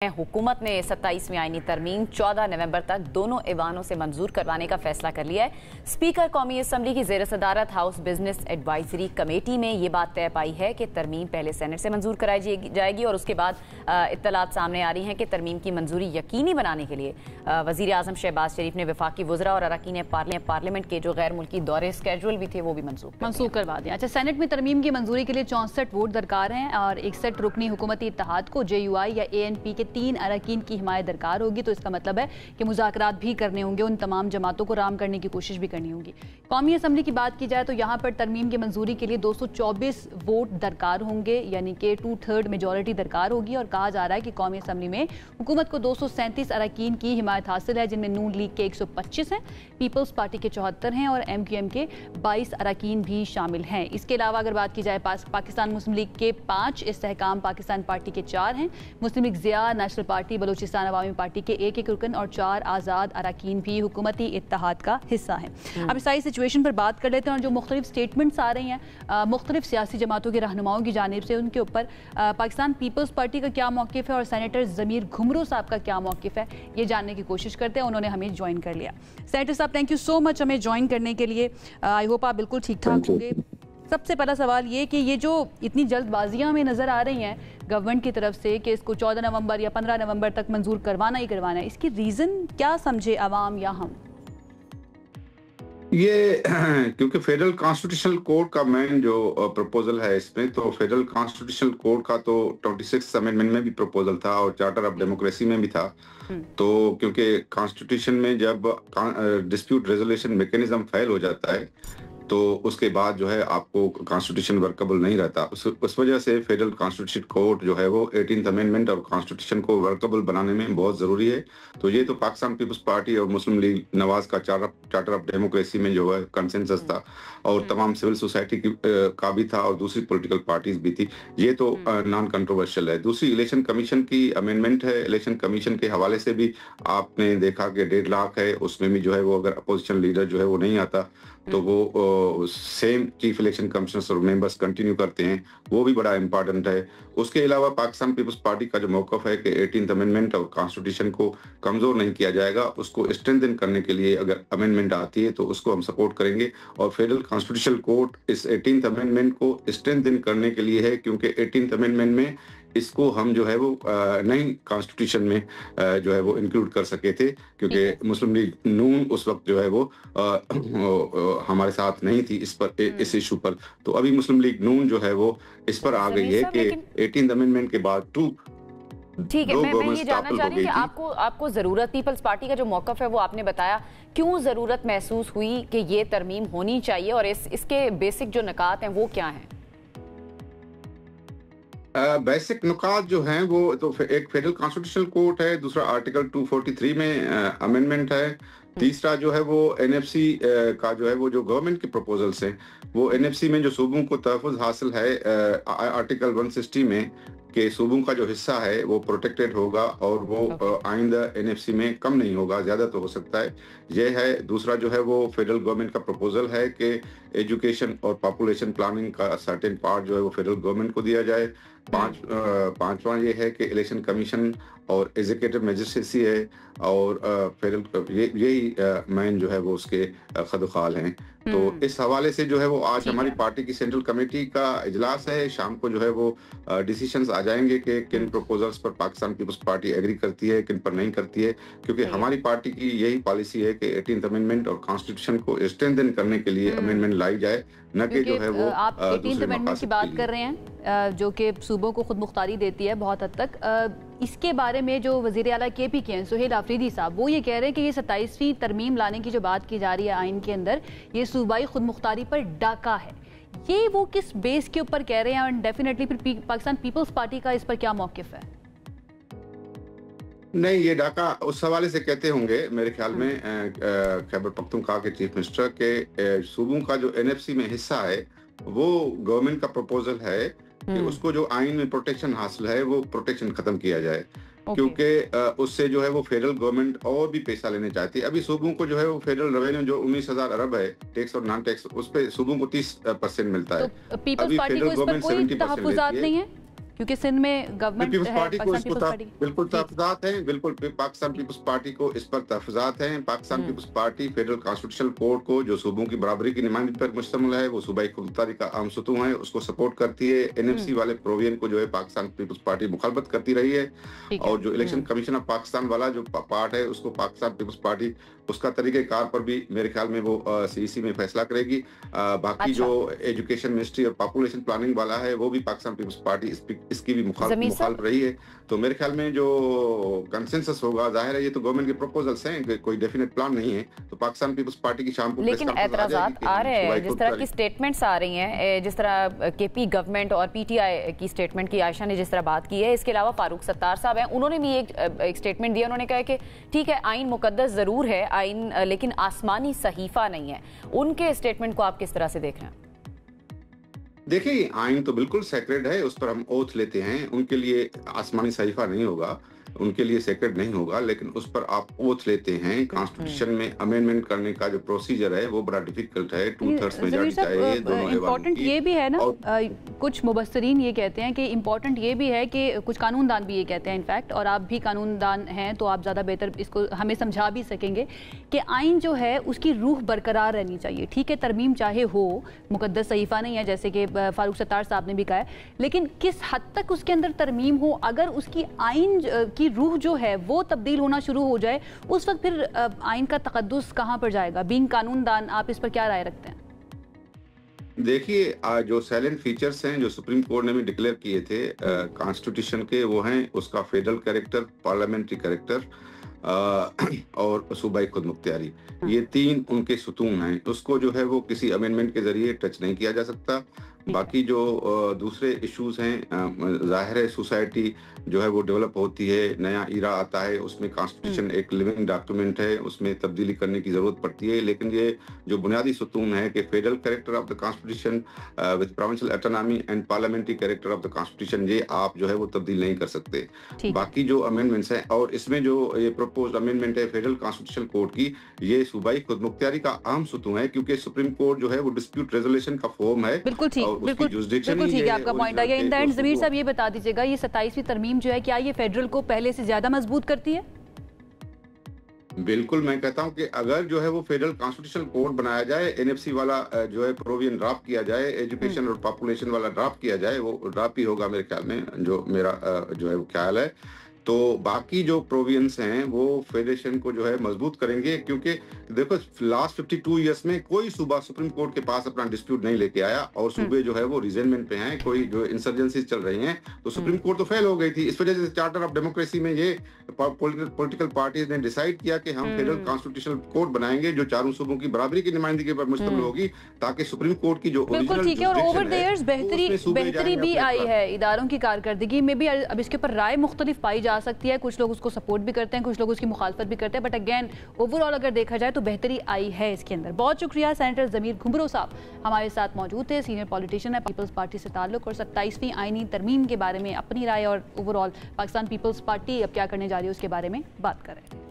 हुकूमत ने 27वीं आईनी तरमीम 14 नवंबर तक दोनों ऐवानों से मंजूर करवाने का फैसला कर लिया है। स्पीकर कौमी असम्बली की ज़ेर सदारत हाउस बिजनेस एडवाइजरी कमेटी में ये बात तय पाई है कि तरमीम पहले सेनेट से मंजूर कराई जाएगी और उसके बाद इत्तलात सामने आ रही हैं कि तरमीम की मंजूरी यकीनी बनाने के लिए वज़ीर आज़म शहबाज शरीफ ने वफाकी वज़रा और अरकान पार्लियामेंट के जो गैर मुल्की दौरे स्केड्यूल भी थे वो भी मंसूख करवा दिए। अच्छा, सेनेट में तरमीम की मंजूरी के लिए 64 वोट दरकार हैं और 61 रुकनी हुकूमती इत्तेहाद को JUI या ANP के 3 अरकान की हिमायत दरकार होगी। तो इसका मतलब है कि मुज़ाकरात भी करने होंगे, उन तमाम जमातों को राम करने की कोशिश भी करनी होगी। कौमी असम्बली की बात की जाए तो यहाँ पर तरमीम की मंजूरी के लिए 224 वोट दरकार होंगे, यानी कि 2/3 मेजॉरिटी दरकार होगी। और कहा जा रहा है कि कौमी असम्बली में हुकूमत को 237 अरकान की हिमायत हासिल है, जिनमें नून लीग के 125 हैं, पीपल्स पार्टी के 74 हैं और MQM के 22 अरकान भी शामिल हैं। इसके अलावा अगर बात की जाए पाकिस्तान मुस्लिम लीग के 5, इस्तेहकाम पाकिस्तान पार्टी के 4 हैं, Muslim League Zia, national party, Balochistan Awami party के 1-1 रुकन और 4 आज़ाद अरकान भी हुकूमती इत्तेहाद का हिस्सा हैं। अब सारी सिचुएशन पर बात कर लेते हैं और जो मुख्तलिफ स्टेटमेंट्स आ रही हैं मुख्तलिफ सियासी जमातों के रहनुमाओं की जानिब से, उनके ऊपर पाकिस्तान पीपल्स पार्टी का क्या मौक़िफ़ है और सेनेटर ज़मीर घुमरू साहब का क्या मौक़िफ़ है, ये जानने की कोशिश करते हैं। उन्होंने हमें ज्वाइन कर लिया। सेनेटर साहब, थैंक यू सो मच हमें ज्वाइन करने के लिए। आई होप आप बिल्कुल ठीक ठाक होंगे। सबसे पहला सवाल ये कि ये जो इतनी जल्दबाजियां हमें नज़र आ रही हैं गवर्नमेंट की तरफ से कि इसको 14 नवंबर या 15 नवंबर तक मंजूर करवाना ही करवाना है, इसकी रीज़न क्या समझे आवाम या हम? ये क्योंकि फेडरल कॉन्स्टिट्यूशनल कोड का मेन जो प्रपोजल है इसमें, तो फेडरल कॉन्स्टिट्यूशनल कोड का तो 26 अमेंडमेंट में भी प्रपोजल था और चार्टर ऑफ डेमोक्रेसी में भी था। तो क्योंकि कॉन्स्टिट्यूशन में जब डिस्प्यूट रेजोल्यूशन मैकेनिज्म फेल हो जाता है तो उसके बाद जो है आपको कॉन्स्टिट्यूशन वर्केबल नहीं रहता। उस वजह से फेडरल कॉन्स्टिट्यूशन कोड जो है वो 18th अमेंडमेंट और कॉन्स्टिट्यूशन को वर्केबल बनाने में बहुत ज़रूरी है। तो ये तो पाकिस्तान पीपल्स पार्टी और मुस्लिम लीग नवाज का चार्टर ऑफ डेमोक्रेसी में जो है कंसेंसस था और तमाम सिविल सोसाइटी का भी था और दूसरी पॉलिटिकल पार्टीज भी थी। ये तो नॉन कंट्रोवर्शियल है। दूसरी इलेक्शन कमीशन की अमेंडमेंट है। इलेक्शन कमीशन के हवाले से भी आपने देखा कि 1.5 लाख है, उसमें भी जो है वो अगर अपोजिशन लीडर जो है वो नहीं आता तो वो सेम चीफ इलेक्शन कमिश्नर्स और मेंबर्स कंटिन्यू करते हैं, वो भी बड़ा इंपॉर्टेंट है। उसके अलावा पाकिस्तान पीपल्स पार्टी का जो मौक़िफ़ है कि 18th अमेंडमेंट और कॉन्स्टिट्यूशन को कमज़ोर नहीं किया जाएगा, उसको स्ट्रेंथन करने के लिए अगर अमेंडमेंट आती है तो उसको हम सपोर्ट करेंगे। और फेडरल कॉन्स्टिट्यूशनल कोड इस 18th अमेंडमेंट को स्ट्रेंथन करने के लिए है, क्योंकि 18th अमेंडमेंट में इसको हम जो है वो नई कॉन्स्टिट्यूशन में जो है वो इंक्लूड कर सके थे, क्योंकि मुस्लिम लीग नून उस वक्त जो है वो हमारे साथ नहीं थी इस इशू पर। तो अभी मुस्लिम लीग नून जो है वो इस पर आ गई है कि 18th अमेंडमेंट के बाद ठीक है। मैं ये जानना चाह रही हूँ कि आपको जरूरत, पीपल्स पार्टी का जो मौक़िफ़ है वो आपने बताया, क्यों जरूरत महसूस हुई कि ये तरमीम होनी चाहिए और इसके बेसिक जो निकात हैं वो क्या हैं? बेसिक नुकात जो हैं वो तो एक फेडरल कॉन्स्टिट्यूशनल कोड है, दूसरा आर्टिकल 243 में अमेंडमेंट है, तीसरा जो है वो NFC का जो है वो जो गवर्नमेंट के प्रपोजल्स हैं वो NFC में जो सूबों को तहफ़्फ़ुज़ हासिल है आर्टिकल 160 में कि सूबों का जो हिस्सा है वो प्रोटेक्टेड होगा और वो आइंदा NFC में कम नहीं होगा, ज़्यादा तो हो सकता है। ये है। दूसरा जो है वो फेडरल गवर्नमेंट का प्रपोजल है कि एजुकेशन और पॉपुलेशन प्लानिंग का सर्टेन पार्ट जो है वो फेडरल गवर्नमेंट को दिया जाए। पांचवा ये है कि इलेक्शन कमीशन और एग्जीक्यूटिव मजिस्ट्रेसी है और फेडरल यही मेन जो है वो उसके खदखाल हैं। तो इस हवाले से जो है वो आज हमारी पार्टी की सेंट्रल कमेटी का इजलास है, शाम को जो है वो डिसीजंस आ जाएंगे कि किन प्रपोजल्स पर पाकिस्तान पीपल्स पार्टी एग्री करती है, किन पर नहीं करती है, क्योंकि हमारी पार्टी की यही पॉलिसी है कि 18th अमेंडमेंट और कॉन्स्टिट्यूशन को स्ट्रेंथन करने के लिए अमेंडमेंट लाई जाए, न कि जो है वो आप 18th अमेंडमेंट की बात कर रहे हैं जो कि सूबों को खुद मुख्तारी देती है बहुत हद तक। इसके बारे में जो वज़ीर आला KP के हैं सुहेल आफरीदी साहब, वो ये कह रहे हैं कि ये 27वीं तरमीम लाने की जो बात की जा रही है आइन के अंदर, ये सूबाई खुद मुख्तारी पर डाका है। ये वो किस बेस के ऊपर कह रहे हैं और डेफिनेटली फिर पाकिस्तान पीपल्स पार्टी का इस पर क्या मौक़िफ़ है? नहीं, ये डाका उस हवाले से कहते होंगे मेरे ख्याल में खैबर पख्तूनख्वा के चीफ मिनिस्टर के सूबों का जो NFC में हिस्सा है वो गवर्नमेंट का प्रपोजल है कि उसको जो आइन में प्रोटेक्शन हासिल है वो प्रोटेक्शन खत्म किया जाए, क्योंकि उससे जो है वो फेडरल गवर्नमेंट और भी पैसा लेने चाहती है। अभी सूबों को जो है वो फेडरल रेवेन्यू जो 19,000 अरब है टैक्स और नॉन टैक्स, उस पे सूबों को 30% मिलता है। तो पीपल्स पार्टी को इस पर कोई तहफ़्फ़ुज़ात नहीं है? क्योंकि सिंध में गवर्नमेंट पीपल्स है, पार्टी को पाकिस्तान इसको पीपल्स पार्टी। बिल्कुल तहफुजात हैं, बिल्कुल पाकिस्तान पीपल्स पार्टी को इस पर तहफुजात हैं। Pakistan people's party federal constitutional court को, जो सूबों की बराबरी की नुमाइंदगी पर मुश्तमिल है, वो सूबाई खुदमुख्तारी का अहम सतून है, उसको सपोर्ट करती है। एनएफसी वाले प्रोविजन को जो है पाकिस्तान पीपल्स पार्टी मुखालफत करती रही है, और जो इलेक्शन कमीशन ऑफ पाकिस्तान वाला जो पार्ट है, उसको पाकिस्तान पीपल्स पार्टी उसका तरीकेकार पर भी मेरे ख्याल में वो सीईसी में फैसला करेगी। बाकी जो एजुकेशन मिनिस्ट्री और पॉपुलेशन प्लानिंग वाला है, वो भी पाकिस्तान पीपल्स पार्टी इसकी भी मुखालिफ रही है। तो मेरे ख्याल में जो कंसेंसस होगा, जाहिर है ये तो गवर्नमेंट के प्रपोजल्स हैं, कोई डेफिनेट प्लान नहीं है, तो पाकिस्तान पीपल्स पार्टी की शाम को लेकिन एतराजात आ रहे हैं, जिस तरह की स्टेटमेंट्स आ रही हैं, जिस तरह केपी गवर्नमेंट और पीटीआई की स्टेटमेंट की आयशा ने जिस तरह बात की है, इसके अलावा फारूक सत्तार साहब हैं, उन्होंने भी एक स्टेटमेंट दिया। उन्होंने कहा कि ठीक है, आइन मुकद्दस जरूर है आइन, लेकिन आसमानी सहीफा नहीं है। उनके स्टेटमेंट को आप किस तरह से देख रहे हैं? देखिए, आइन तो बिल्कुल सेक्रेड है, उस पर हम ओथ लेते हैं। उनके लिए आसमानी सहीफा नहीं होगा, उनके लिए सेक्रेड नहीं होगा, लेकिन उस पर आप ओथ लेते हैं। कॉन्स्टिट्यूशन में अमेंडमेंट करने का जो प्रोसीजर है वो बड़ा डिफिकल्ट है, 2/3 मेजॉरिटी चाहिए दोनों। इम्पोर्टेंट ये भी है ना, कुछ मुबस्सरीन ये कहते हैं कि इम्पोर्टेंट ये भी है कि कुछ कानूनदान भी ये कहते हैं इनफैक्ट, और आप भी कानूनदान हैं तो आप ज़्यादा बेहतर इसको हमें समझा भी सकेंगे कि आइन जो है उसकी रूह बरकरार रहनी चाहिए। ठीक है, तरमीम चाहे हो, मुकद्दस सहीफा नहीं है जैसे कि फारूक सत्तार साहब ने भी कहा है, लेकिन किस हद तक उसके अंदर तरमीम हो, अगर उसकी आइन की रूह जो है वो तब्दील होना शुरू हो जाए, उस वक्त फिर आइन का तकद्दुस कहाँ पर जाएगा? बीइंग कानूनदान, आप इस पर क्या राय रखते हैं? देखिए, जो साइलेंट फीचर्स हैं जो सुप्रीम कोर्ट ने भी डिक्लेयर किए थे कॉन्स्टिट्यूशन के, वो हैं उसका फेडरल कैरेक्टर, पार्लियामेंट्री कैरेक्टर और सूबाई खुदमुख्तारी। ये तीन उनके सुतून हैं, उसको जो है वो किसी अमेंडमेंट के जरिए टच नहीं किया जा सकता। बाकी जो दूसरे इश्यूज हैं, जाहिर है सोसाइटी जो है वो डेवलप होती है, नया ईरा आता है, उसमें कॉन्स्टिट्यूशन एक लिविंग डॉक्यूमेंट है, उसमें तब्दीली करने की जरूरत पड़ती है। लेकिन ये जो बुनियादी सुतून है कि federal character of the constitution with provincial autonomy and parliamentary character of the constitution, ये आप जो है वो तब्दील नहीं कर सकते। बाकी जो अमेंडमेंट्स हैं, और इसमें जो ये प्रपोज्ड अमेंडमेंट है फेडरल कॉन्स्टिट्यूशनल कोर्ट की, ये सूबाई खुदमुख्तारी का अहम सुतून है, क्योंकि सुप्रीम कोर्ट जो है वो डिस्प्यूट रेजोल्यूशन का फॉर्म है। बिल्कुल ठीक है, आपका पॉइंट आ गया। इन द एंड ज़मीर साहब ये बता दीजिएगा, ये 27वीं तरमीम जो है, क्या ये फेडरल को पहले से ज्यादा मजबूत करती है? बिल्कुल, मैं कहता हूं कि अगर जो है वो फेडरल कॉन्स्टिट्यूशनल कोड बनाया जाए, एनएफसी वाला जो है प्रोविजन ड्राफ्ट किया जाए, एजुकेशन और पॉपुलेशन वाला ड्राफ्ट किया जाए, वो ड्राफ्ट ही होगा मेरे ख्याल में, जो मेरा जो है वो ख्याल है, तो बाकी जो प्रोविजंस हैं वो फेडरेशन को जो है मजबूत करेंगे। क्योंकि देखो, लास्ट 52 ईयर्स में कोई सूबा सुप्रीम कोर्ट के पास अपना डिस्प्यूट नहीं लेके आया, और सूबे जो है वो रिजेनमेंट पे हैं, कोई जो इंसर्जेंसीज चल रही हैं, तो सुप्रीम कोर्ट तो फेल हो गई थी। इस वजह से चार्टर ऑफ डेमोक्रेसी में ये पॉलिटिकल पार्टीज ने डिसाइड किया कि हम फेडरल कॉन्स्टिट्यूशनल कोर्ट बनाएंगे जो चारों सूबों की बराबरी की नुमाइंदगी पर मुश्तमिल होगी, ताकि सुप्रीम कोर्ट की जो बिल्कुल ठीक है, और ओवर द इयर्स बेहतरी भी आई है इदारों की कारकर्दगी में भी। अब इसके ऊपर राय मुख्तलिफ पाई जा सकती है, कुछ लोग उसको सपोर्ट भी करते हैं, कुछ लोग उसकी मुखालफत भी करते हैं, बट अगेन ओवरऑल अगर देखा जाए तो बेहतरी आई है इसके अंदर। बहुत शुक्रिया। सेनेटर ज़मीर घुंबरो साहब हमारे साथ मौजूद थे, सीनियर पॉलिटिशियन है, पीपल्स पार्टी से ताल्लुक, और 27वीं आईनी तरमीम के बारे में अपनी राय और ओवरऑल पाकिस्तान पीपल्स पार्टी अब क्या करने जा रही है उसके बारे में बात कर रहे थे।